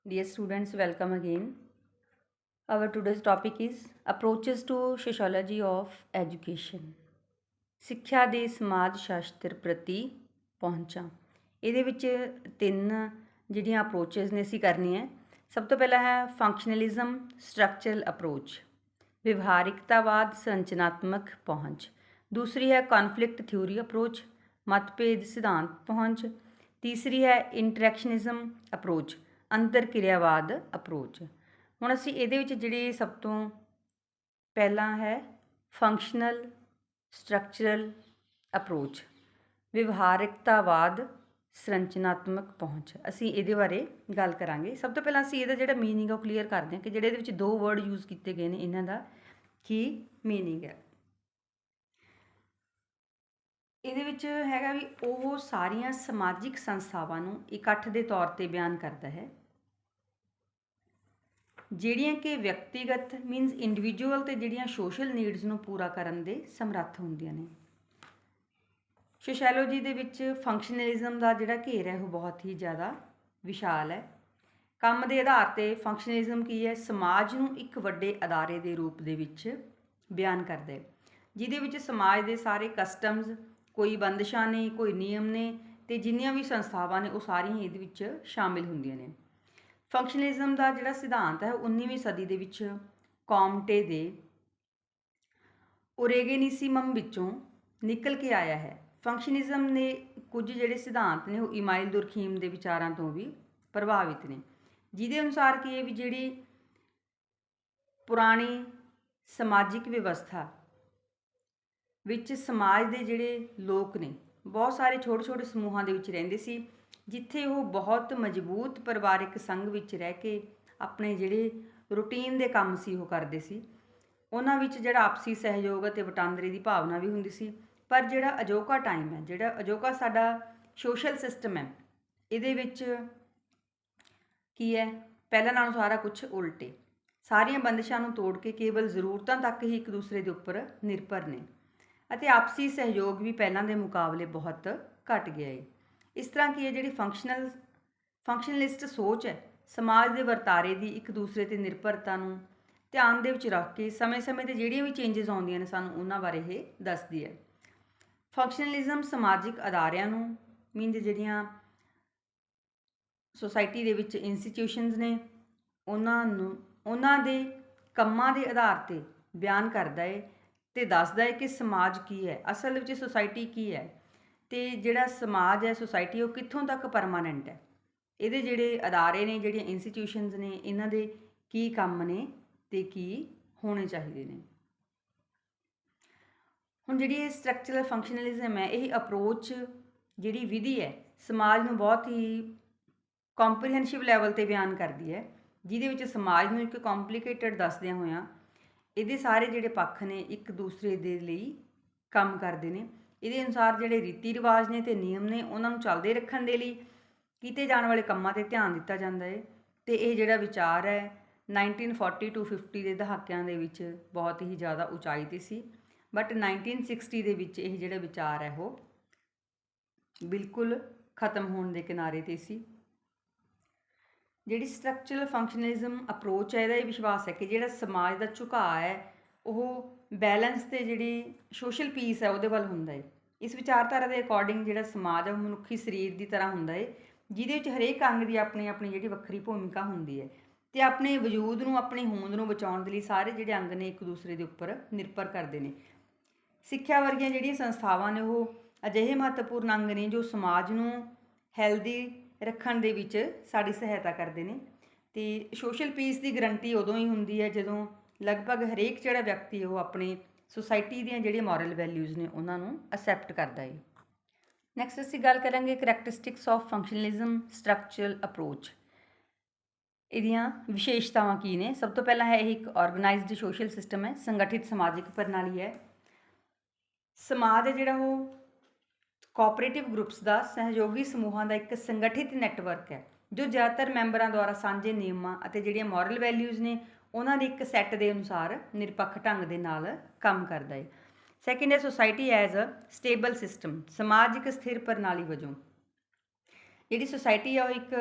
Dear students, welcome again. Our today's topic is approaches to sociology of education. ਸਿੱਖਿਆ ਦੇ ਸਮਾਜ ਸ਼ਾਸਤਰ ਪ੍ਰਤੀ ਪਹੁੰਚਾਂ। ਇਹਦੇ ਵਿੱਚ ਤਿੰਨ ਜਿਹੜੀਆਂ ਅਪਰੋਚਸ ਨੇ ਅਸੀਂ ਕਰਨੀਆਂ। ਸਭ ਤੋਂ ਪਹਿਲਾਂ ਹੈ ਫੰਕਸ਼ਨਲਿਜ਼ਮ ਸਟਰਕਚਰਲ ਅਪਰੋਚ, ਵਿਵਹਾਰਿਕਤਾਵਾਦ ਸੰਰਚਨਾਤਮਕ ਪਹੁੰਚ। ਦੂਸਰੀ ਹੈ ਕੌਨਫਲਿਕਟ ਥਿਊਰੀ ਅਪਰੋਚ, ਮਤਭੇਦ ਸਿਧਾਂਤ ਪਹੁੰਚ। ਤੀਸਰੀ ਹੈ ਇੰਟਰੈਕਸ਼ਨਿਜ਼ਮ ਅਪਰੋਚ, ਅੰਤਰਕਿਰਿਆਵਾਦ ਅਪਰੋਚ। ਹੁਣ ਅਸੀਂ ਇਹਦੇ ਵਿੱਚ ਜਿਹੜੀ ਸਭ ਤੋਂ ਪਹਿਲਾਂ ਹੈ ਫੰਕਸ਼ਨਲ ਸਟਰਕਚਰਲ ਅਪਰੋਚ, ਵਿਵਹਾਰਿਕਤਾਵਾਦ ਸੰਰਚਨਾਤਮਕ ਪਹੁੰਚ। ਅਸੀਂ ਇਹਦੇ ਬਾਰੇ ਗੱਲ ਕਰਾਂਗੇ। ਸਭ ਤੋਂ ਪਹਿਲਾਂ ਅਸੀਂ ਇਹਦਾ ਜਿਹੜਾ ਮੀਨਿੰਗ ਆ ਉਹ ਕਲੀਅਰ ਕਰਦੇ ਹਾਂ ਕਿ ਜਿਹੜੇ ਇਹਦੇ ਵਿੱਚ ਦੋ ਵਰਡ ਯੂਜ਼ ਕੀਤੇ ਗਏ ਨੇ ਇਹਨਾਂ ਦਾ ਕੀ ਮੀਨਿੰਗ ਹੈ। ਇਹਦੇ ਵਿੱਚ ਹੈਗਾ ਵੀ ਉਹ ਸਾਰੀਆਂ ਸਮਾਜਿਕ ਸੰਸਥਾਵਾਂ ਨੂੰ ਇਕੱਠ ਦੇ ਤੌਰ 'ਤੇ ਬਿਆਨ ਕਰਦਾ ਹੈ ਜਿਹੜੀਆਂ ਕਿ ਵਿਅਕਤੀਗਤ ਮੀਨਸ ਇੰਡੀਵਿਜੂਅਲ ਅਤੇ ਜਿਹੜੀਆਂ ਸੋਸ਼ਲ ਨੀਡਸ ਨੂੰ ਪੂਰਾ ਕਰਨ ਦੇ ਸਮਰੱਥ ਹੁੰਦੀਆਂ ਨੇ। ਸੋਸ਼ੈਲੋਜੀ ਦੇ ਵਿੱਚ ਫੰਕਸ਼ਨਲਿਜ਼ਮ ਦਾ ਜਿਹੜਾ ਘੇਰਾ ਹੈ ਉਹ ਬਹੁਤ ਹੀ ਜ਼ਿਆਦਾ ਵਿਸ਼ਾਲ ਹੈ। ਕੰਮ ਦੇ ਆਧਾਰ 'ਤੇ ਫੰਕਸ਼ਨਲਿਜ਼ਮ ਕੀ ਹੈ, ਸਮਾਜ ਨੂੰ ਇੱਕ ਵੱਡੇ ਅਦਾਰੇ ਦੇ ਰੂਪ ਦੇ ਵਿੱਚ ਬਿਆਨ ਕਰਦਾ ਹੈ ਜਿਹਦੇ ਵਿੱਚ ਸਮਾਜ ਦੇ ਸਾਰੇ ਕਸਟਮਸ, ਕੋਈ ਬੰਦਿਸ਼ਾਂ ਨੇ, ਕੋਈ ਨਿਯਮ ਨੇ ਅਤੇ ਜਿੰਨੀਆਂ ਵੀ ਸੰਸਥਾਵਾਂ ਨੇ ਉਹ ਸਾਰੀਆਂ ਇਹਦੇ ਵਿੱਚ ਸ਼ਾਮਿਲ ਹੁੰਦੀਆਂ ਨੇ। ਫੰਕਸ਼ਨਲਿਜ਼ਮ ਦਾ ਜਿਹੜਾ ਸਿਧਾਂਤ ਹੈ 19ਵੀਂ ਸਦੀ ਦੇ ਵਿੱਚ ਕੌਮਟੇ ਦੇ ਓਰੇਗੇਨਿਸਿਮਮ ਵਿੱਚੋਂ ਨਿਕਲ ਕੇ ਆਇਆ ਹੈ। ਫੰਕਸ਼ਨਲਿਜ਼ਮ ਨੇ ਕੁਝ ਜਿਹੜੇ ਸਿਧਾਂਤ ਨੇ ਉਹ ਇਮਾਇਲ ਦੁਰਖੀਮ ਦੇ ਵਿਚਾਰਾਂ ਤੋਂ ਵੀ ਪ੍ਰਭਾਵਿਤ ਨੇ, ਜਿਹਦੇ ਅਨੁਸਾਰ ਕੀ ਹੈ ਵੀ ਜਿਹੜੀ ਪੁਰਾਣੀ ਸਮਾਜਿਕ ਵਿਵਸਥਾ ਵਿੱਚ ਸਮਾਜ ਦੇ ਜਿਹੜੇ ਲੋਕ ਨੇ ਬਹੁਤ ਸਾਰੇ ਛੋਟੇ ਛੋਟੇ ਸਮੂਹਾਂ ਦੇ ਵਿੱਚ ਰਹਿੰਦੇ ਸੀ, ਜਿੱਥੇ ਉਹ ਬਹੁਤ ਮਜ਼ਬੂਤ ਪਰਿਵਾਰਿਕ ਸੰਘ ਵਿੱਚ ਰਹਿ ਕੇ ਆਪਣੇ ਜਿਹੜੇ ਰੂਟੀਨ ਦੇ ਕੰਮ ਸੀ ਉਹ ਕਰਦੇ ਸੀ। ਉਹਨਾਂ ਵਿੱਚ ਜਿਹੜਾ ਆਪਸੀ ਸਹਿਯੋਗ ਅਤੇ ਵਟਾਂਦਰੇ ਦੀ ਭਾਵਨਾ ਵੀ ਹੁੰਦੀ ਸੀ। ਪਰ ਜਿਹੜਾ ਅਜੋਕਾ ਟਾਈਮ ਹੈ, ਜਿਹੜਾ ਅਜੋਕਾ ਸਾਡਾ ਸੋਸ਼ਲ ਸਿਸਟਮ ਹੈ, ਇਹਦੇ ਵਿੱਚ ਕੀ ਹੈ, ਪਹਿਲਾਂ ਨਾਲੋਂ ਸਾਰਾ ਕੁਝ ਉਲਟੇ, ਸਾਰੀਆਂ ਬੰਦਿਸ਼ਾਂ ਨੂੰ ਤੋੜ ਕੇ ਕੇਵਲ ਜ਼ਰੂਰਤਾਂ ਤੱਕ ਹੀ ਇੱਕ ਦੂਸਰੇ ਦੇ ਉੱਪਰ ਨਿਰਭਰ ਨੇ ਅਤੇ ਆਪਸੀ ਸਹਿਯੋਗ ਵੀ ਪਹਿਲਾਂ ਦੇ ਮੁਕਾਬਲੇ ਬਹੁਤ ਘਟ ਗਿਆ ਹੈ। ਇਸ ਤਰ੍ਹਾਂ ਕੀ ਹੈ, ਜਿਹੜੀ ਫੰਕਸ਼ਨਲਿਸਟ ਸੋਚ ਹੈ ਸਮਾਜ ਦੇ ਵਰਤਾਰੇ ਦੀ ਇੱਕ ਦੂਸਰੇ 'ਤੇ ਨਿਰਭਰਤਾ ਨੂੰ ਧਿਆਨ ਦੇ ਵਿੱਚ ਰੱਖ ਕੇ ਸਮੇਂ-ਸਮੇਂ 'ਤੇ ਜਿਹੜੀਆਂ ਵੀ ਚੇਂਜਸ ਆਉਂਦੀਆਂ ਨੇ ਸਾਨੂੰ ਉਹਨਾਂ ਬਾਰੇ ਇਹ ਦੱਸਦੀ ਹੈ। ਫੰਕਸ਼ਨਲਿਜ਼ਮ ਸਮਾਜਿਕ ਅਦਾਰਿਆਂ ਨੂੰ ਮੀਨਜ਼ ਜਿਹੜੀਆਂ ਸੋਸਾਇਟੀ ਦੇ ਵਿੱਚ ਇੰਸਟੀਟਿਊਸ਼ਨਸ ਨੇ ਉਹਨਾਂ ਦੇ ਕੰਮਾਂ ਦੇ ਆਧਾਰ 'ਤੇ ਬਿਆਨ ਕਰਦਾ ਹੈ ਅਤੇ ਦੱਸਦਾ ਹੈ ਕਿ ਸਮਾਜ ਕੀ ਹੈ, ਅਸਲ ਵਿੱਚ ਸੋਸਾਇਟੀ ਕੀ ਹੈ ਅਤੇ ਜਿਹੜਾ ਸਮਾਜ ਹੈ, ਸੋਸਾਇਟੀ, ਉਹ ਕਿੱਥੋਂ ਤੱਕ ਪਰਮਾਨੈਂਟ ਹੈ, ਇਹਦੇ ਜਿਹੜੇ ਅਦਾਰੇ ਨੇ, ਜਿਹੜੀਆਂ ਇੰਸਟੀਟਿਊਸ਼ਨਸ ਨੇ, ਇਹਨਾਂ ਦੇ ਕੀ ਕੰਮ ਨੇ ਅਤੇ ਕੀ ਹੋਣੇ ਚਾਹੀਦੇ ਨੇ। ਹੁਣ ਜਿਹੜੀ ਇਹ ਸਟਰਕਚਰਲ ਫੰਕਸ਼ਨਲਿਜ਼ਮ ਹੈ, ਇਹ ਅਪਰੋਚ ਜਿਹੜੀ ਵਿਧੀ ਹੈ ਸਮਾਜ ਨੂੰ ਬਹੁਤ ਹੀ ਕੰਪਰੀਹੈਂਸਿਵ ਲੈਵਲ 'ਤੇ ਬਿਆਨ ਕਰਦੀ ਹੈ, ਜਿਹਦੇ ਵਿੱਚ ਸਮਾਜ ਨੂੰ ਇੱਕ ਕੰਪਲੀਕੇਟਡ ਦੱਸਦਿਆਂ ਹੋਇਆਂ ਇਹਦੇ ਸਾਰੇ ਜਿਹੜੇ ਪੱਖ ਨੇ ਇੱਕ ਦੂਸਰੇ ਦੇ ਲਈ ਕੰਮ ਕਰਦੇ ਨੇ। ਇਹਦੇ ਅਨੁਸਾਰ ਜਿਹੜੇ ਰੀਤੀ ਰਿਵਾਜ ਨੇ ਅਤੇ ਨਿਯਮ ਨੇ ਉਹਨਾਂ ਨੂੰ ਚੱਲਦੇ ਰੱਖਣ ਦੇ ਲਈ ਕੀਤੇ ਜਾਣ ਵਾਲੇ ਕੰਮਾਂ 'ਤੇ ਧਿਆਨ ਦਿੱਤਾ ਜਾਂਦਾ ਹੈ ਅਤੇ ਇਹ ਜਿਹੜਾ ਵਿਚਾਰ ਹੈ 1940 to 50 ਦੇ ਦਹਾਕਿਆਂ ਦੇ ਵਿੱਚ ਬਹੁਤ ਹੀ ਜ਼ਿਆਦਾ ਉਚਾਈ 'ਤੇ ਸੀ, ਬਟ 1960 ਦੇ ਵਿੱਚ ਇਹ ਜਿਹੜਾ ਵਿਚਾਰ ਹੈ ਉਹ ਬਿਲਕੁਲ ਖਤਮ ਹੋਣ ਦੇ ਕਿਨਾਰੇ 'ਤੇ ਸੀ। ਜਿਹੜੀ ਸਟਰਕਚਰਲ ਫੰਕਸ਼ਨਲਿਜ਼ਮ ਅਪਰੋਚ ਹੈ, ਇਹਦਾ ਇਹ ਵਿਸ਼ਵਾਸ ਹੈ ਕਿ ਜਿਹੜਾ ਸਮਾਜ ਦਾ ਝੁਕਾਅ ਹੈ ਉਹ ਬੈਲੈਂਸ ਅਤੇ ਜਿਹੜੀ ਸੋਸ਼ਲ ਪੀਸ ਹੈ ਉਹਦੇ ਵੱਲ ਹੁੰਦਾ ਹੈ। ਇਸ ਵਿਚਾਰਧਾਰਾ ਦੇ ਅਕੋਰਡਿੰਗ ਜਿਹੜਾ ਸਮਾਜ ਹੈ ਉਹ ਮਨੁੱਖੀ ਸਰੀਰ ਦੀ ਤਰ੍ਹਾਂ ਹੁੰਦਾ ਹੈ, ਜਿਹਦੇ ਵਿੱਚ ਹਰੇਕ ਅੰਗ ਦੀ ਆਪਣੀ ਆਪਣੀ ਜਿਹੜੀ ਵੱਖਰੀ ਭੂਮਿਕਾ ਹੁੰਦੀ ਹੈ ਅਤੇ ਆਪਣੇ ਵਜੂਦ ਨੂੰ, ਆਪਣੀ ਹੋਂਦ ਨੂੰ ਬਚਾਉਣ ਦੇ ਲਈ ਸਾਰੇ ਜਿਹੜੇ ਅੰਗ ਨੇ ਇੱਕ ਦੂਸਰੇ ਦੇ ਉੱਪਰ ਨਿਰਭਰ ਕਰਦੇ ਨੇ। ਸਿੱਖਿਆ ਵਰਗੀਆਂ ਜਿਹੜੀਆਂ ਸੰਸਥਾਵਾਂ ਨੇ ਉਹ ਅਜਿਹੇ ਮਹੱਤਵਪੂਰਨ ਅੰਗ ਨੇ ਜੋ ਸਮਾਜ ਨੂੰ ਹੈਲਦੀ ਰੱਖਣ ਦੇ ਵਿੱਚ ਸਾਡੀ ਸਹਾਇਤਾ ਕਰਦੇ ਨੇ ਅਤੇ ਸੋਸ਼ਲ ਪੀਸ ਦੀ ਗਰੰਟੀ ਉਦੋਂ ਹੀ ਹੁੰਦੀ ਹੈ ਜਦੋਂ ਲਗਭਗ ਹਰੇਕ ਜਿਹੜਾ ਵਿਅਕਤੀ ਉਹ ਆਪਣੀ ਸੋਸਾਇਟੀ ਦੀਆਂ ਜਿਹੜੀਆਂ ਮੋਰਲ ਵੈਲਿਊਜ਼ ਨੇ ਉਹਨਾਂ ਨੂੰ ਅਸੈਪਟ ਕਰਦਾ ਹੈ। ਨੈਕਸਟ ਅਸੀਂ ਗੱਲ ਕਰਾਂਗੇ ਕਰੈਕਟਰਿਸਟਿਕਸ ਆਫ ਫੰਕਸ਼ਨਲਿਜ਼ਮ ਸਟਰਕਚਰਲ ਅਪਰੋਚ। ਇਹਦੀਆਂ ਵਿਸ਼ੇਸ਼ਤਾਵਾਂ ਕੀ ਨੇ? ਸਭ ਤੋਂ ਪਹਿਲਾਂ ਹੈ ਇਹ ਇੱਕ ਆਰਗੇਨਾਈਜ਼ਡ ਸੋਸ਼ਲ ਸਿਸਟਮ ਹੈ, ਸੰਗਠਿਤ ਸਮਾਜਿਕ ਪ੍ਰਣਾਲੀ ਹੈ। ਸਮਾਜ ਹੈ ਜਿਹੜਾ ਉਹ ਕੋਆਪਰੇਟਿਵ ਗਰੁੱਪਸ ਦਾ, ਸਹਿਯੋਗੀ ਸਮੂਹਾਂ ਦਾ ਇੱਕ ਸੰਗਠਿਤ ਨੈਟਵਰਕ ਹੈ ਜੋ ਜ਼ਿਆਦਾਤਰ ਮੈਂਬਰਾਂ ਦੁਆਰਾ ਸਾਂਝੇ ਨਿਯਮਾਂ ਅਤੇ ਜਿਹੜੀਆਂ ਮੋਰਲ ਵੈਲਿਊਜ਼ ਨੇ ਉਹਨਾਂ ਦੇ ਇੱਕ ਸੈੱਟ ਦੇ ਅਨੁਸਾਰ ਨਿਰਪੱਖ ਢੰਗ ਦੇ ਨਾਲ ਕੰਮ ਕਰਦਾ ਹੈ। ਸੈਕਿੰਡ ਹੈ society as a stable system, ਸਮਾਜ ਇੱਕ ਸਥਿਰ ਪ੍ਰਣਾਲੀ ਵਜੋਂ। ਜਿਹੜੀ ਸੋਸਾਇਟੀ ਆ ਉਹ ਇੱਕ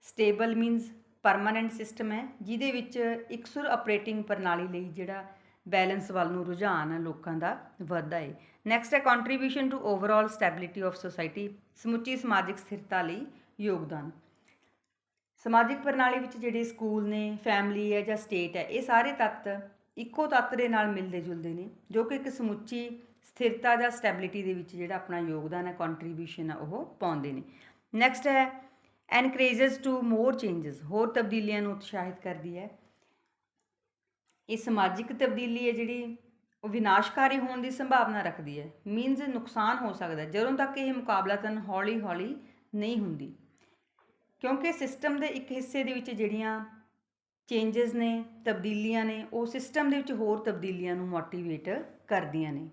ਸਟੇਬਲ ਮੀਨਸ ਪਰਮਾਨੈਂਟ ਸਿਸਟਮ ਹੈ ਜਿਹਦੇ ਵਿੱਚ ਇਕਸੁਰ ਆਪਰੇਟਿੰਗ ਪ੍ਰਣਾਲੀ ਲਈ ਜਿਹੜਾ ਬੈਲੈਂਸ ਵੱਲ ਨੂੰ ਰੁਝਾਨ ਹੈ ਲੋਕਾਂ ਦਾ ਵੱਧਦਾ ਹੈ। ਨੈਕਸਟ ਹੈ contribution to overall stability of society, ਸਮੁੱਚੀ ਸਮਾਜਿਕ ਸਥਿਰਤਾ ਲਈ ਯੋਗਦਾਨ। ਸਮਾਜਿਕ ਪ੍ਰਣਾਲੀ ਵਿੱਚ ਜਿਹੜੇ ਸਕੂਲ ਨੇ, ਫੈਮਿਲੀ ਹੈ ਜਾਂ ਸਟੇਟ ਹੈ, ਇਹ ਸਾਰੇ ਤੱਤ ਇੱਕੋ ਤੱਤ ਦੇ ਨਾਲ ਮਿਲਦੇ ਜੁਲਦੇ ਨੇ ਜੋ ਕਿ ਇੱਕ ਸਮੁੱਚੀ ਸਥਿਰਤਾ ਜਾਂ ਸਟੈਬਿਲਿਟੀ ਦੇ ਵਿੱਚ ਜਿਹੜਾ ਆਪਣਾ ਯੋਗਦਾਨ ਹੈ, ਕੰਟਰੀਬਿਊਸ਼ਨ ਹੈ, ਉਹ ਪਾਉਂਦੇ ਨੇ। ਨੈਕਸਟ ਹੈ ਐਨਕਰੇਜਸ ਟੂ ਮੋਰ ਚੇਂਜਸ, ਹੋਰ ਤਬਦੀਲੀਆਂ ਨੂੰ ਉਤਸ਼ਾਹਿਤ ਕਰਦੀ ਹੈ। ਇਹ ਸਮਾਜਿਕ ਤਬਦੀਲੀ ਹੈ ਜਿਹੜੀ ਉਹ ਵਿਨਾਸ਼ਕਾਰੀ ਹੋਣ ਦੀ ਸੰਭਾਵਨਾ ਰੱਖਦੀ ਹੈ, ਮੀਨਜ਼ ਨੁਕਸਾਨ ਹੋ ਸਕਦਾ ਜਦੋਂ ਤੱਕ ਇਹ ਮੁਕਾਬਲਤਨ ਹੌਲੀ ਹੌਲੀ ਨਹੀਂ ਹੁੰਦੀ, ਕਿਉਂਕਿ ਸਿਸਟਮ ਦੇ ਇੱਕ ਹਿੱਸੇ ਦੇ ਵਿੱਚ ਜਿਹੜੀਆਂ ਚੇਂਜਸ ਨੇ, ਤਬਦੀਲੀਆਂ ਨੇ, ਉਹ ਸਿਸਟਮ ਦੇ ਵਿੱਚ ਹੋਰ ਤਬਦੀਲੀਆਂ ਨੂੰ ਮੋਟੀਵੇਟ ਕਰਦੀਆਂ ਨੇ।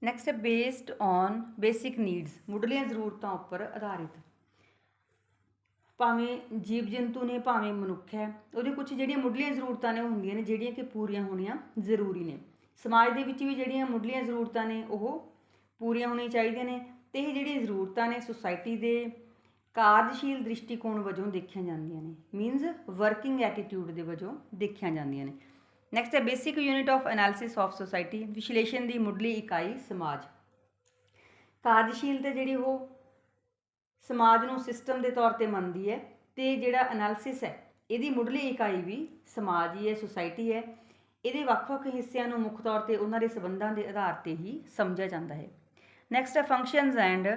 ਨੈਕਸਟ ਹੈ ਬੇਸਡ ਔਨ ਬੇਸਿਕ ਨੀਡਸ, ਮੁੱਢਲੀਆਂ ਜ਼ਰੂਰਤਾਂ ਉੱਪਰ ਆਧਾਰਿਤ। ਭਾਵੇਂ ਜੀਵ ਜੰਤੂ ਨੇ, ਭਾਵੇਂ ਮਨੁੱਖ ਹੈ, ਉਹਦੀ ਕੁਝ ਜਿਹੜੀਆਂ ਮੁੱਢਲੀਆਂ ਜ਼ਰੂਰਤਾਂ ਨੇ ਉਹ ਹੁੰਦੀਆਂ ਨੇ ਜਿਹੜੀਆਂ ਕਿ ਪੂਰੀਆਂ ਹੋਣੀਆਂ ਜ਼ਰੂਰੀ ਨੇ। ਸਮਾਜ ਦੇ ਵਿੱਚ ਵੀ ਜਿਹੜੀਆਂ ਮੁੱਢਲੀਆਂ ਜ਼ਰੂਰਤਾਂ ਨੇ ਉਹ ਪੂਰੀਆਂ ਹੋਣੀਆਂ ਚਾਹੀਦੀਆਂ ਨੇ, ਅਤੇ ਇਹ ਜਿਹੜੀਆਂ ਜ਼ਰੂਰਤਾਂ ਨੇ ਸੁਸਾਇਟੀ ਦੇ ਕਾਰਜਸ਼ੀਲ ਦ੍ਰਿਸ਼ਟੀਕੋਣ ਵਜੋਂ ਦੇਖੀਆਂ ਜਾਂਦੀਆਂ ਨੇ, ਮੀਨਜ਼ ਵਰਕਿੰਗ ਐਟੀਟਿਊਡ ਦੇ ਵਜੋਂ ਦੇਖੀਆਂ ਜਾਂਦੀਆਂ ਨੇ। ਨੈਕਸਟ ਹੈ basic unit of analysis of society, ਵਿਸ਼ਲੇਸ਼ਣ ਦੀ ਮੁੱਢਲੀ ਇਕਾਈ ਸਮਾਜ। ਕਾਰਜਸ਼ੀਲਤਾ ਜਿਹੜੀ ਉਹ ਸਮਾਜ ਨੂੰ ਸਿਸਟਮ ਦੇ ਤੌਰ 'ਤੇ ਮੰਨਦੀ ਹੈ, ਅਤੇ ਜਿਹੜਾ ਐਨਾਲਿਸਿਸ ਹੈ ਇਹਦੀ ਮੁੱਢਲੀ ਇਕਾਈ ਵੀ ਸਮਾਜ ਹੀ ਹੈ, ਸੁਸਾਇਟੀ ਹੈ। ਇਹਦੇ ਵੱਖ-ਵੱਖ ਹਿੱਸਿਆਂ ਨੂੰ ਮੁੱਖ ਤੌਰ 'ਤੇ ਉਹਨਾਂ ਦੇ ਸੰਬੰਧਾਂ ਦੇ ਆਧਾਰ 'ਤੇ ਹੀ ਸਮਝਿਆ ਜਾਂਦਾ ਹੈ। ਨੈਕਸਟ ਹੈ ਫੰਕਸ਼ਨਸ ਐਂਡ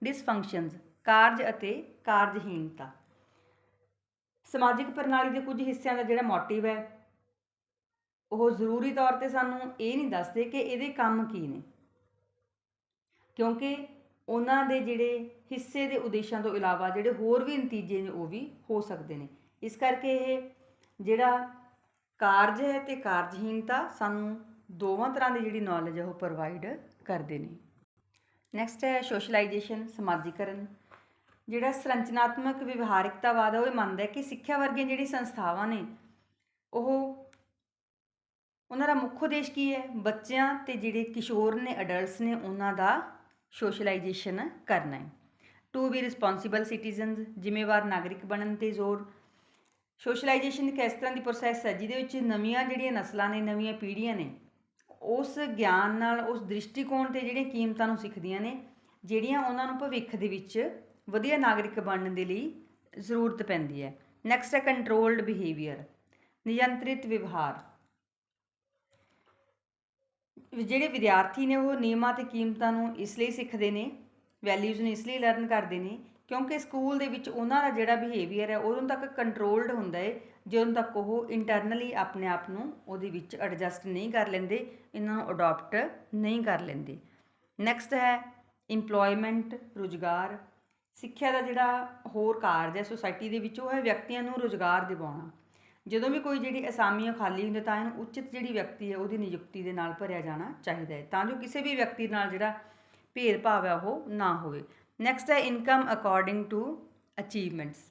ਡਿਸਫੰਕਸ਼ਨਸ, ਕਾਰਜ ਅਤੇ ਕਾਰਜਹੀਨਤਾ। ਸਮਾਜਿਕ ਪ੍ਰਣਾਲੀ ਦੇ ਕੁਝ ਹਿੱਸਿਆਂ ਦਾ ਜਿਹੜਾ ਮੋਟਿਵ ਹੈ ਉਹ ਜ਼ਰੂਰੀ ਤੌਰ 'ਤੇ ਸਾਨੂੰ ਇਹ ਨਹੀਂ ਦੱਸਦੇ ਕਿ ਇਹਦੇ ਕੰਮ ਕੀ ਨੇ, ਕਿਉਂਕਿ ਉਹਨਾਂ ਦੇ ਜਿਹੜੇ ਹਿੱਸੇ ਦੇ ਉਦੇਸ਼ਾਂ ਤੋਂ ਇਲਾਵਾ ਜਿਹੜੇ ਹੋਰ ਵੀ ਨਤੀਜੇ ਨੇ ਉਹ ਵੀ ਹੋ ਸਕਦੇ ਨੇ। ਇਸ ਕਰਕੇ ਇਹ ਜਿਹੜਾ ਕਾਰਜ ਹੈ ਅਤੇ ਕਾਰਜਹੀਨਤਾ ਸਾਨੂੰ ਦੋਵਾਂ ਤਰ੍ਹਾਂ ਦੀ ਜਿਹੜੀ ਨੌਲੇਜ ਹੈ ਉਹ ਪ੍ਰੋਵਾਈਡ ਕਰਦੇ ਨੇ। ਨੈਕਸਟ ਹੈ ਸੋਸ਼ਲਾਈਜੇਸ਼ਨ, ਸਮਾਜੀਕਰਨ। ਜਿਹੜਾ ਸੰਰਚਨਾਤਮਕ ਵਿਵਹਾਰਿਕਤਾਵਾਦ ਹੈ ਉਹ ਇਹ ਮੰਨਦਾ ਹੈ ਕਿ ਸਿੱਖਿਆ ਵਰਗੀਆਂ ਜਿਹੜੀ ਸੰਸਥਾਵਾਂ ਨੇ ਉਹ ਉਹਨਾਂ ਦਾ ਮੁੱਖ ਉਦੇਸ਼ ਕੀ ਹੈ, ਬੱਚਿਆਂ ਅਤੇ ਜਿਹੜੇ ਕਿਸ਼ੋਰ ਨੇ, ਅਡਲਟਸ ਨੇ, ਉਹਨਾਂ ਦਾ ਸੋਸ਼ਲਾਈਜੇਸ਼ਨ ਕਰਨਾ ਹੈ। ਟੂ ਬੀ ਰਿਸਪੋਂਸੀਬਲ ਸਿਟੀਜ਼ਨਸ, ਜ਼ਿੰਮੇਵਾਰ ਨਾਗਰਿਕ ਬਣਨ 'ਤੇ ਜ਼ੋਰ। ਸੋਸ਼ਲਾਈਜੇਸ਼ਨ ਇੱਕ ਇਸ ਤਰ੍ਹਾਂ ਦੀ ਪ੍ਰੋਸੈਸ ਹੈ ਜਿਹਦੇ ਵਿੱਚ ਨਵੀਆਂ ਜਿਹੜੀਆਂ ਨਸਲਾਂ ਨੇ, ਨਵੀਆਂ ਪੀੜ੍ਹੀਆਂ ਨੇ, ਉਸ ਗਿਆਨ ਨਾਲ, ਉਸ ਦ੍ਰਿਸ਼ਟੀਕੋਣ 'ਤੇ ਜਿਹੜੀਆਂ ਕੀਮਤਾਂ ਨੂੰ ਸਿੱਖਦੀਆਂ ਨੇ ਜਿਹੜੀਆਂ ਉਹਨਾਂ ਨੂੰ ਭਵਿੱਖ ਦੇ ਵਿੱਚ ਵਧੀਆ ਨਾਗਰਿਕ ਬਣਨ ਦੇ ਲਈ ਜ਼ਰੂਰਤ ਪੈਂਦੀ ਹੈ। ਨੈਕਸਟ ਹੈ ਕੰਟਰੋਲਡ ਬਿਹੇਵੀਅਰ, ਨਿਯੰਤਰਿਤ ਵਿਵਹਾਰ। ਜਿਹੜੇ ਵਿਦਿਆਰਥੀ ਨੇ ਉਹ ਨਿਯਮਾਂ ਅਤੇ ਕੀਮਤਾਂ ਨੂੰ ਇਸ ਲਈ ਸਿੱਖਦੇ ਨੇ, ਵੈਲਿਊਜ਼ ਨੂੰ ਇਸ ਲਈ ਲਰਨ ਕਰਦੇ ਨੇ ਕਿਉਂਕਿ ਸਕੂਲ ਦੇ ਵਿੱਚ ਉਹਨਾਂ ਦਾ ਜਿਹੜਾ ਬਿਹੇਵੀਅਰ ਹੈ ਉਦੋਂ ਤੱਕ ਕੰਟਰੋਲਡ ਹੁੰਦਾ ਹੈ ਜਦੋਂ ਤੱਕ ਉਹ ਇੰਟਰਨਲੀ ਆਪਣੇ ਆਪ ਨੂੰ ਉਹਦੇ ਵਿੱਚ ਐਡਜਸਟ ਨਹੀਂ ਕਰ ਲੈਂਦੇ, ਇਹਨਾਂ ਨੂੰ ਅਡੋਪਟ ਨਹੀਂ ਕਰ ਲੈਂਦੇ। ਨੈਕਸਟ ਹੈ ਇੰਪਲੋਇਮੈਂਟ, ਰੁਜ਼ਗਾਰ। ਸਿੱਖਿਆ ਦਾ ਜਿਹੜਾ ਹੋਰ ਕਾਰਜ ਹੈ ਸੁਸਾਇਟੀ ਦੇ ਵਿੱਚ ਉਹ ਹੈ ਵਿਅਕਤੀਆਂ ਨੂੰ ਰੁਜ਼ਗਾਰ ਦਿਵਾਉਣਾ। ਜਦੋਂ ਵੀ ਕੋਈ ਜਿਹੜੀ ਅਸਾਮੀਆਂ ਖਾਲੀ ਹੁੰਦੀ ਤਾਂ ਇਹਨੂੰ ਉਚਿਤ ਜਿਹੜੀ ਵਿਅਕਤੀ ਹੈ ਉਹਦੀ ਨਿਯੁਕਤੀ ਦੇ ਨਾਲ ਭਰਿਆ ਜਾਣਾ ਚਾਹੀਦਾ ਹੈ ਤਾਂ ਜੋ ਕਿਸੇ ਵੀ ਵਿਅਕਤੀ ਨਾਲ ਜਿਹੜਾ ਭੇਦਭਾਵ ਹੈ ਉਹ ਨਾ ਹੋਵੇ। ਨੈਕਸਟ ਹੈ ਇਨਕਮ ਅਕੋਰਡਿੰਗ ਟੂ ਅਚੀਵਮੈਂਟਸ।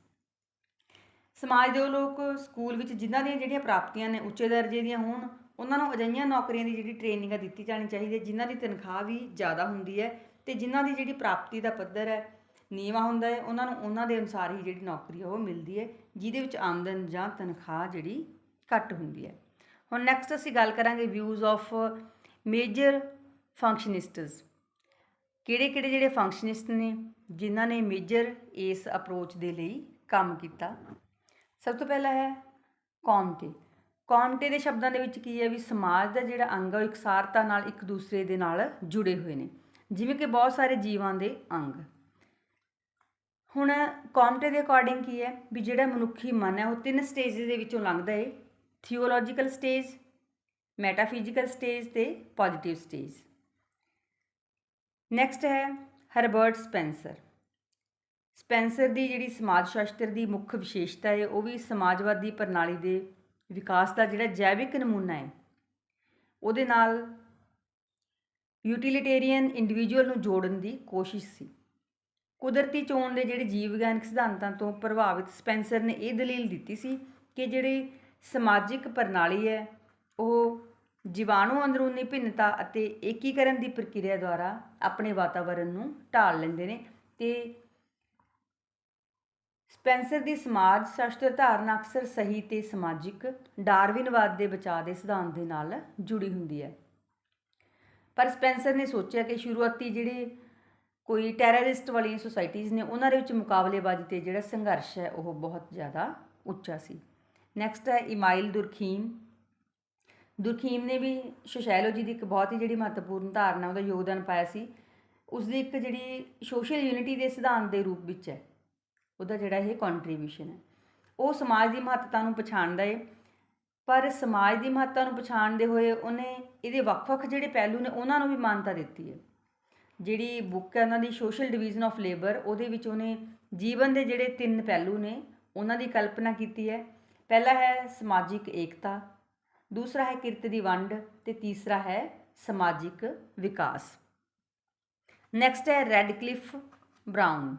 ਸਮਾਜ ਦੇ ਉਹ ਲੋਕ ਸਕੂਲ ਵਿੱਚ ਜਿਨ੍ਹਾਂ ਦੀਆਂ ਜਿਹੜੀਆਂ ਪ੍ਰਾਪਤੀਆਂ ਨੇ ਉੱਚੇ ਦਰਜੇ ਦੀਆਂ ਹੋਣ ਉਹਨਾਂ ਨੂੰ ਅਜਿਹੀਆਂ ਨੌਕਰੀਆਂ ਦੀ ਜਿਹੜੀ ਟ੍ਰੇਨਿੰਗ ਹੈ ਦਿੱਤੀ ਜਾਣੀ ਚਾਹੀਦੀ ਹੈ ਜਿਨ੍ਹਾਂ ਦੀ ਤਨਖਾਹ ਵੀ ਜ਼ਿਆਦਾ ਹੁੰਦੀ ਹੈ ਅਤੇ ਜਿਨ੍ਹਾਂ ਦੀ ਜਿਹੜੀ ਪ੍ਰਾਪਤੀ ਦਾ ਪੱਧਰ ਹੈ ਨੀਵਾਂ ਹੁੰਦਾ ਹੈ ਉਹਨਾਂ ਨੂੰ ਉਹਨਾਂ ਦੇ ਅਨੁਸਾਰ ਹੀ ਜਿਹੜੀ ਨੌਕਰੀ ਉਹ ਮਿਲਦੀ ਹੈ ਜਿਹਦੇ ਵਿੱਚ ਆਮਦਨ ਜਾਂ ਤਨਖਾਹ ਜਿਹੜੀ ਘੱਟ ਹੁੰਦੀ ਹੈ। ਹੁਣ ਨੈਕਸਟ ਅਸੀਂ ਗੱਲ ਕਰਾਂਗੇ ਵਿਊਜ਼ ਆਫ ਮੇਜਰ ਫੰਕਸ਼ਨਿਸਟਸ। ਕਿਹੜੇ ਕਿਹੜੇ ਜਿਹੜੇ ਫੰਕਸ਼ਨਿਸਟ ਨੇ ਜਿਨ੍ਹਾਂ ਨੇ ਮੇਜਰ ਇਸ ਅਪਰੋਚ ਦੇ ਲਈ ਕੰਮ ਕੀਤਾ। ਸਭ ਤੋਂ ਪਹਿਲਾਂ ਹੈ ਕੌਮਟੇ। ਕੌਮਟੇ ਦੇ ਸ਼ਬਦਾਂ ਦੇ ਵਿੱਚ ਕੀ ਹੈ ਵੀ ਸਮਾਜ ਦਾ ਜਿਹੜਾ ਅੰਗ ਹੈ ਉਹ ਇਕਸਾਰਤਾ ਨਾਲ ਇੱਕ ਦੂਸਰੇ ਦੇ ਨਾਲ ਜੁੜੇ ਹੋਏ ਨੇ ਜਿਵੇਂ ਕਿ ਬਹੁਤ ਸਾਰੇ ਜੀਵਾਂ ਦੇ ਅੰਗ। ਹੁਣ ਕੌਮਟੇ ਦੇ ਅਕੋਰਡਿੰਗ ਕੀ ਹੈ ਵੀ ਜਿਹੜਾ ਮਨੁੱਖੀ ਮਨ ਹੈ ਉਹ 3 ਸਟੇਜਿਸ ਦੇ ਵਿੱਚੋਂ ਲੰਘਦਾ ਹੈ, ਥਿਓਲੋਜੀਕਲ ਸਟੇਜ, ਮੈਟਾਫਿਜ਼ੀਕਲ ਸਟੇਜ ਅਤੇ ਪੋਜ਼ੀਟਿਵ ਸਟੇਜ। ਨੈਕਸਟ ਹੈ ਹਰਬਰਟ ਸਪੈਂਸਰ। ਸਪੈਂਸਰ ਦੀ ਜਿਹੜੀ ਸਮਾਜ ਸ਼ਾਸਤਰ ਦੀ ਮੁੱਖ ਵਿਸ਼ੇਸ਼ਤਾ ਹੈ ਉਹ ਵੀ ਸਮਾਜਵਾਦੀ ਪ੍ਰਣਾਲੀ ਦੇ ਵਿਕਾਸ ਦਾ ਜਿਹੜਾ ਜੈਵਿਕ ਨਮੂਨਾ ਹੈ ਉਹਦੇ ਨਾਲ ਯੂਟਿਲਿਟੇਰੀਅਨ ਇੰਡੀਵਿਜੂਅਲ ਨੂੰ ਜੋੜਨ ਦੀ ਕੋਸ਼ਿਸ਼ ਸੀ। ਕੁਦਰਤੀ ਚੋਣ ਦੇ ਜਿਹੜੇ ਜੀਵ ਵਿਗਿਆਨਕ ਸਿਧਾਂਤਾਂ ਤੋਂ ਪ੍ਰਭਾਵਿਤ ਸਪੈਂਸਰ ਨੇ ਇਹ ਦਲੀਲ ਦਿੱਤੀ ਸੀ ਕਿ ਜਿਹੜੀ ਸਮਾਜਿਕ ਪ੍ਰਣਾਲੀ ਹੈ ਉਹ ਜੀਵਾਣੂ ਅੰਦਰੂਨੀ ਭਿੰਨਤਾ ਅਤੇ ਏਕੀਕਰਨ ਦੀ ਪ੍ਰਕਿਰਿਆ ਦੁਆਰਾ ਆਪਣੇ ਵਾਤਾਵਰਣ ਨੂੰ ਢਾਲ ਲੈਂਦੇ ਨੇ ਅਤੇ ਸਪੈਂਸਰ ਦੀ ਸਮਾਜ ਸ਼ਾਸਤਰ ਧਾਰਨਾ ਅਕਸਰ ਸਹੀ ਤੇ ਸਮਾਜਿਕ ਡਾਰਵਿਨਵਾਦ ਦੇ ਬਚਾਅ ਦੇ ਸਿਧਾਂਤ ਦੇ ਨਾਲ ਜੁੜੀ ਹੁੰਦੀ ਹੈ। ਪਰ ਸਪੈਂਸਰ ਨੇ ਸੋਚਿਆ ਕਿ ਸ਼ੁਰੂਆਤੀ ਜਿਹੜੇ ਕੋਈ ਟੈਰਰਿਸਟ ਵਾਲੀਆਂ ਸੁਸਾਇਟੀਜ਼ ਨੇ ਉਹਨਾਂ ਦੇ ਵਿੱਚ ਮੁਕਾਬਲੇਬਾਜ਼ੀ ਤੇ ਜਿਹੜਾ ਸੰਘਰਸ਼ ਹੈ ਉਹ ਬਹੁਤ ਜ਼ਿਆਦਾ ਉੱਚਾ ਸੀ। ਨੈਕਸਟ ਹੈ ਇਮਾਈਲ ਦੁਰਖੀਮ। ਦੁਰਖੀਮ ਨੇ ਵੀ ਸੋਸ਼ੈਲੋਜੀ ਦੀ ਇੱਕ ਬਹੁਤ ਹੀ ਜਿਹੜੀ ਮਹੱਤਵਪੂਰਨ ਧਾਰਨਾ ਉਹਦਾ ਯੋਗਦਾਨ ਪਾਇਆ ਸੀ। ਉਸਦੀ ਇੱਕ ਜਿਹੜੀ ਸੋਸ਼ਲ ਯੂਨਿਟੀ ਦੇ ਸਿਧਾਂਤ ਦੇ ਰੂਪ ਵਿੱਚ ਹੈ ਉਹਦਾ ਜਿਹੜਾ ਇਹ ਕੰਟਰੀਬਿਊਸ਼ਨ ਹੈ। ਉਹ ਸਮਾਜ ਦੀ ਮਹੱਤਤਾ ਨੂੰ ਪਛਾਣਦਾ ਹੈ, ਪਰ ਸਮਾਜ ਦੀ ਮਹੱਤਤਾ ਨੂੰ ਪਛਾਣਦੇ ਹੋਏ ਉਹਨੇ ਇਹਦੇ ਵੱਖ-ਵੱਖ ਜਿਹੜੇ ਪਹਿਲੂ ਨੇ ਉਹਨਾਂ ਨੂੰ ਵੀ ਮਾਨਤਾ ਦਿੱਤੀ ਹੈ। ਜਿਹੜੀ ਬੁੱਕ ਹੈ ਉਹਨਾਂ ਦੀ ਸੋਸ਼ਲ ਡਿਵੀਜ਼ਨ ਆਫ ਲੇਬਰ, ਉਹਦੇ ਵਿੱਚ ਉਹਨੇ ਜੀਵਨ ਦੇ ਜਿਹੜੇ 3 ਪਹਿਲੂ ਨੇ ਉਹਨਾਂ ਦੀ ਕਲਪਨਾ ਕੀਤੀ ਹੈ। ਪਹਿਲਾ ਹੈ ਸਮਾਜਿਕ ਏਕਤਾ, ਦੂਸਰਾ ਹੈ ਕਿਰਤ ਦੀ ਵੰਡ ਤੇ ਤੀਸਰਾ ਹੈ ਸਮਾਜਿਕ ਵਿਕਾਸ। ਨੈਕਸਟ ਹੈ ਰੈਡਕਲਿਫ ਬਰਾਊਨ।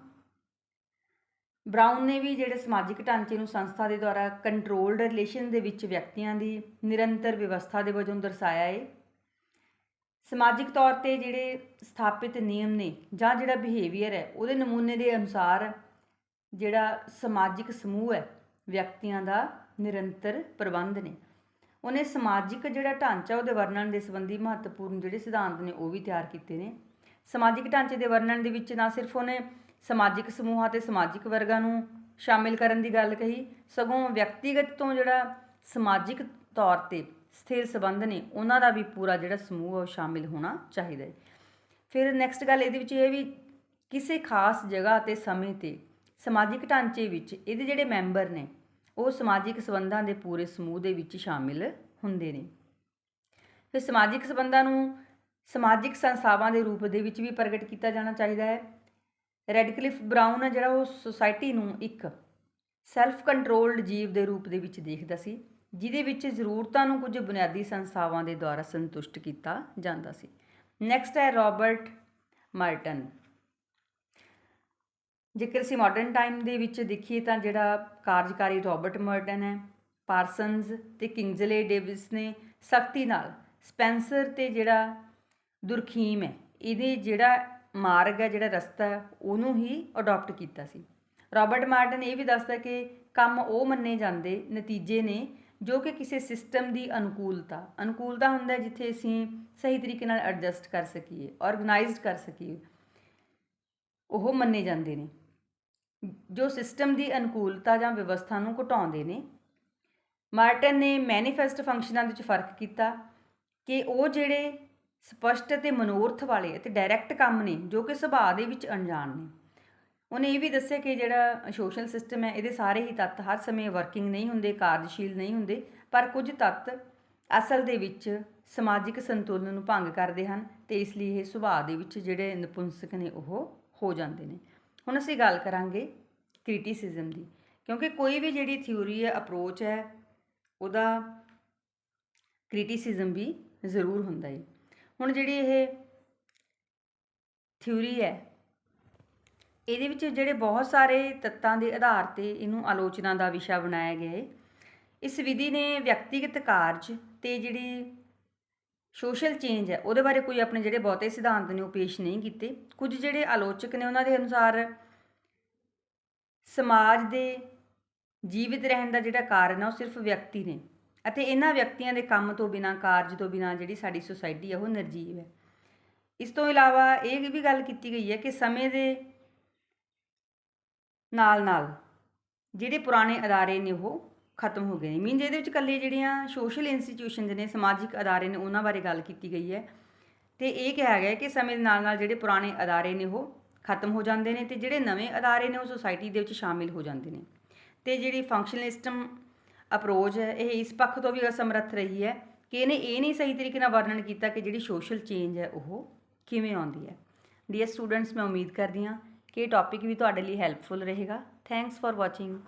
ਬਰਾਊਨ ਨੇ ਵੀ ਜਿਹੜੇ ਸਮਾਜਿਕ ਢਾਂਚੇ ਨੂੰ ਸੰਸਥਾ ਦੇ ਦੁਆਰਾ ਕੰਟਰੋਲਡ ਰਿਲੇਸ਼ਨ ਦੇ ਵਿੱਚ ਵਿਅਕਤੀਆਂ ਦੀ ਨਿਰੰਤਰ ਵਿਵਸਥਾ ਦੇ ਵਜੋਂ ਦਰਸਾਇਆ ਹੈ। ਸਮਾਜਿਕ ਤੌਰ ਤੇ ਜਿਹੜੇ ਸਥਾਪਿਤ ਨਿਯਮ ਨੇ ਜਾਂ ਜਿਹੜਾ ਬਿਹੇਵੀਅਰ ਹੈ ਉਹਦੇ ਨਮੂਨੇ ਦੇ ਅਨੁਸਾਰ ਜਿਹੜਾ ਸਮਾਜਿਕ ਸਮੂਹ ਹੈ ਵਿਅਕਤੀਆਂ ਦਾ ਨਿਰੰਤਰ ਪ੍ਰਬੰਧ ਨੇ। ਉਹਨੇ ਸਮਾਜਿਕ ਜਿਹੜਾ ਢਾਂਚਾ ਉਹਦੇ ਵਰਣਨ ਦੇ ਸੰਬੰਧੀ ਮਹੱਤਵਪੂਰਨ ਜਿਹੜੇ ਸਿਧਾਂਤ ਨੇ ਉਹ ਵੀ ਤਿਆਰ ਕੀਤੇ ਨੇ। ਸਮਾਜਿਕ ਢਾਂਚੇ ਦੇ ਵਰਣਨ ਦੇ ਵਿੱਚ ਨਾ ਸਿਰਫ ਉਹਨੇ ਸਮਾਜਿਕ ਸਮੂਹਾਂ ਤੇ ਸਮਾਜਿਕ ਵਰਗਾਂ ਨੂੰ ਸ਼ਾਮਿਲ ਕਰਨ ਦੀ ਗੱਲ ਕਹੀ, ਸਗੋਂ ਵਿਅਕਤੀਗਤ ਤੋਂ ਜਿਹੜਾ ਸਮਾਜਿਕ ਤੌਰ ਤੇ ਸਥਿਰ ਸੰਬੰਧ ਨੇ ਉਹਨਾਂ ਦਾ ਵੀ ਪੂਰਾ ਜਿਹੜਾ ਸਮੂਹ ਉਹ ਸ਼ਾਮਿਲ ਹੋਣਾ ਚਾਹੀਦਾ ਹੈ। ਫਿਰ ਨੈਕਸਟ ਗੱਲ ਇਹਦੇ ਵਿੱਚ ਇਹ ਵੀ ਕਿਸੇ ਖਾਸ ਜਗ੍ਹਾ ਤੇ ਸਮੇਂ ਤੇ ਸਮਾਜਿਕ ਢਾਂਚੇ ਵਿੱਚ ਇਹਦੇ ਜਿਹੜੇ ਮੈਂਬਰ ਨੇ ਉਹ ਸਮਾਜਿਕ ਸੰਬੰਧਾਂ ਦੇ ਪੂਰੇ ਸਮੂਹ ਦੇ ਵਿੱਚ ਸ਼ਾਮਿਲ ਹੁੰਦੇ ਨੇ। ਫਿਰ ਸਮਾਜਿਕ ਸੰਬੰਧਾਂ ਨੂੰ ਸਮਾਜਿਕ ਸੰਸਥਾਵਾਂ ਦੇ ਰੂਪ ਦੇ ਵਿੱਚ ਵੀ ਪ੍ਰਗਟ ਕੀਤਾ ਜਾਣਾ ਚਾਹੀਦਾ ਹੈ। ਰੈਡਕਲਿਫ ਬਰਾਊਨ ਹੈ ਜਿਹੜਾ ਉਹ ਸੁਸਾਇਟੀ ਨੂੰ ਇੱਕ ਸੈਲਫ ਕੰਟਰੋਲਡ ਜੀਵ ਦੇ ਰੂਪ ਦੇ ਵਿੱਚ ਦੇਖਦਾ ਸੀ, ਜਿਹਦੇ ਵਿੱਚ ਜ਼ਰੂਰਤਾਂ ਨੂੰ ਕੁਝ ਬੁਨਿਆਦੀ ਸੰਸਥਾਵਾਂ ਦੇ ਦੁਆਰਾ ਸੰਤੁਸ਼ਟ ਕੀਤਾ ਜਾਂਦਾ ਸੀ। ਨੈਕਸਟ ਹੈ ਰੋਬਰਟ ਮਰਟਨ। ਜੇਕਰ ਅਸੀਂ ਮਾਡਰਨ ਟਾਈਮ ਦੇ ਵਿੱਚ ਦੇਖੀਏ ਤਾਂ ਜਿਹੜਾ ਕਾਰਜਕਾਰੀ ਰੋਬਰਟ ਮਰਟਨ ਹੈ, ਪਾਰਸਨਸ ਤੇ ਕਿੰਗਜ਼ਲੇ ਡੇਵਿਸ ਨੇ ਸਖਤੀ ਨਾਲ ਸਪੈਂਸਰ ਤੇ ਜਿਹੜਾ ਦੁਰਖੀਮ ਹੈ ਇਹਦੇ ਜਿਹੜਾ ਮਾਰਗ ਹੈ, ਜਿਹੜਾ ਰਸਤਾ ਹੈ ਉਹਨੂੰ ਹੀ ਅਡਾਪਟ ਕੀਤਾ ਸੀ। ਰੋਬਰਟ ਮਾਰਟਨ ਇਹ ਵੀ ਦੱਸਦਾ ਕਿ ਕੰਮ ਉਹ ਮੰਨੇ ਜਾਂਦੇ ਨਤੀਜੇ ਨੇ ਜੋ ਕਿ ਕਿਸੇ ਸਿਸਟਮ ਦੀ ਅਨੁਕੂਲਤਾ ਹੁੰਦਾ ਜਿੱਥੇ ਅਸੀਂ ਸਹੀ ਤਰੀਕੇ ਨਾਲ ਐਡਜਸਟ ਕਰ ਸਕੀਏ, ਆਰਗੇਨਾਈਜ਼ਡ ਕਰ ਸਕੀਏ, ਉਹ ਮੰਨੇ ਜਾਂਦੇ ਨੇ ਜੋ ਸਿਸਟਮ ਦੀ ਅਨੁਕੂਲਤਾ ਜਾਂ ਵਿਵਸਥਾ ਨੂੰ ਘਟਾਉਂਦੇ ਨੇ। ਮਾਰਟਨ ਨੇ ਮੈਨੀਫੈਸਟ ਫੰਕਸ਼ਨਾਂ ਦੇ ਵਿੱਚ ਫਰਕ ਕੀਤਾ ਕਿ ਉਹ ਜਿਹੜੇ ਸਪਸ਼ਟ ਅਤੇ ਮਨੋਰਥ ਵਾਲੇ ਅਤੇ ਡਾਇਰੈਕਟ ਕੰਮ ਨੇ ਜੋ ਕਿ ਸੁਭਾਅ ਦੇ ਵਿੱਚ ਅਣਜਾਣ ਨੇ। ਉਹਨੇ ਇਹ ਵੀ ਦੱਸਿਆ ਕਿ ਜਿਹੜਾ ਸੋਸ਼ਲ ਸਿਸਟਮ ਹੈ ਇਹਦੇ ਸਾਰੇ ਹੀ ਤੱਤ ਹਰ ਸਮੇਂ ਵਰਕਿੰਗ ਨਹੀਂ ਹੁੰਦੇ, ਕਾਰਜਸ਼ੀਲ ਨਹੀਂ ਹੁੰਦੇ, ਪਰ ਕੁਝ ਤੱਤ ਅਸਲ ਦੇ ਵਿੱਚ ਸਮਾਜਿਕ ਸੰਤੁਲਨ ਨੂੰ ਭੰਗ ਕਰਦੇ ਹਨ ਤੇ ਇਸ ਲਈ ਇਹ ਸੁਭਾਅ ਦੇ ਵਿੱਚ ਜਿਹੜੇ ਨਪੁੰਸਕ ਨੇ ਉਹ ਹੋ ਜਾਂਦੇ ਨੇ। ਹੁਣ ਅਸੀਂ ਗੱਲ ਕਰਾਂਗੇ ਕ੍ਰਿਟਿਸਿਜ਼ਮ ਦੀ, ਕਿਉਂਕਿ ਕੋਈ ਵੀ ਜਿਹੜੀ ਥਿਊਰੀ ਹੈ, ਅਪਰੋਚ ਹੈ, ਉਹਦਾ ਕ੍ਰਿਟਿਸਿਜ਼ਮ ਵੀ ਜ਼ਰੂਰ ਹੁੰਦਾ ਹੈ। ਹੁਣ ਜਿਹੜੀ ਇਹ ਥਿਊਰੀ ਹੈ ਇਹਦੇ ਵਿੱਚ ਜਿਹੜੇ ਬਹੁਤ ਸਾਰੇ ਤੱਤਾਂ ਦੇ ਆਧਾਰ ਤੇ ਇਹਨੂੰ ਆਲੋਚਨਾ ਦਾ ਵਿਸ਼ਾ ਬਣਾਇਆ ਗਿਆ ਹੈ। ਇਸ ਵਿਧੀ ਨੇ ਵਿਅਕਤੀਗਤ ਕਾਰਜ ਤੇ ਜਿਹੜੀ ਸੋਸ਼ਲ ਚੇਂਜ ਹੈ ਉਹਦੇ ਬਾਰੇ ਕੋਈ ਆਪਣੇ ਜਿਹੜੇ ਬਹੁਤੇ ਸਿਧਾਂਤ ਨੇ ਉਹ ਪੇਸ਼ ਨਹੀਂ ਕੀਤੇ। ਕੁਝ ਜਿਹੜੇ ਆਲੋਚਕ ਨੇ ਉਹਨਾਂ ਦੇ ਅਨੁਸਾਰ ਸਮਾਜ ਦੇ ਜੀਵਿਤ ਰਹਿਣ ਦਾ ਜਿਹੜਾ ਕਾਰਨ ਹੈ ਉਹ ਸਿਰਫ ਵਿਅਕਤੀ ਨੇ ਅਤੇ ਇਹਨਾਂ ਵਿਅਕਤੀਆਂ ਦੇ ਕੰਮ ਤੋਂ ਬਿਨਾਂ, ਕਾਰਜ ਤੋਂ ਬਿਨਾਂ ਜਿਹੜੀ ਸਾਡੀ ਸੁਸਾਇਟੀ ਹੈ ਉਹ ਨਿਰਜੀਵ ਹੈ। ਇਸ ਤੋਂ ਇਲਾਵਾ ਇਹ ਵੀ ਗੱਲ ਕੀਤੀ ਗਈ ਹੈ ਕਿ ਸਮੇਂ ਦੇ ਨਾਲ ਜਿਹੜੇ ਪੁਰਾਣੇ ਅਦਾਰੇ ਨੇ ਉਹ ਖਤਮ ਹੋ ਗਏ ਨੇ। ਮੀਨਜ਼ ਇਹਦੇ ਵਿੱਚ ਇਕੱਲੇ ਜਿਹੜੀਆਂ ਸੋਸ਼ਲ ਇੰਸਟੀਟਿਊਸ਼ਨਸ ਨੇ, ਸਮਾਜਿਕ ਅਦਾਰੇ ਨੇ, ਉਹਨਾਂ ਬਾਰੇ ਗੱਲ ਕੀਤੀ ਗਈ ਹੈ ਤੇ ਇਹ ਕਿਹਾ ਗਿਆ ਕਿ ਸਮੇਂ ਦੇ ਨਾਲ ਜਿਹੜੇ ਪੁਰਾਣੇ ਅਦਾਰੇ ਨੇ ਉਹ ਖਤਮ ਹੋ ਜਾਂਦੇ ਨੇ ਤੇ ਜਿਹੜੇ ਨਵੇਂ ਅਦਾਰੇ ਨੇ ਉਹ ਸੁਸਾਇਟੀ ਦੇ ਵਿੱਚ ਸ਼ਾਮਿਲ ਹੋ ਜਾਂਦੇ ਨੇ। ਤੇ ਜਿਹੜੀ ਫੰਕਸ਼ਨਲਿਸਟਮ ਅਪਰੋਚ ਹੈ ਇਹ ਇਸ ਪੱਖ ਤੋਂ ਵੀ ਅਸਮਰੱਥ ਰਹੀ ਹੈ ਕਿ ਇਹਨੇ ਇਹ ਨਹੀਂ ਸਹੀ ਤਰੀਕੇ ਨਾਲ ਵਰਣਨ ਕੀਤਾ ਕਿ ਜਿਹੜੀ ਸੋਸ਼ਲ ਚੇਂਜ ਹੈ ਉਹ ਕਿਵੇਂ ਆਉਂਦੀ ਹੈ। ਡੀਅਰ ਸਟੂਡੈਂਟਸ, ਮੈਂ ਉਮੀਦ ਕਰਦੀ ਹਾਂ ਕਿ ਇਹ ਟੌਪਿਕ ਵੀ ਤੁਹਾਡੇ ਲਈ ਹੈਲਪਫੁਲ ਰਹੇਗਾ। Thanks for watching.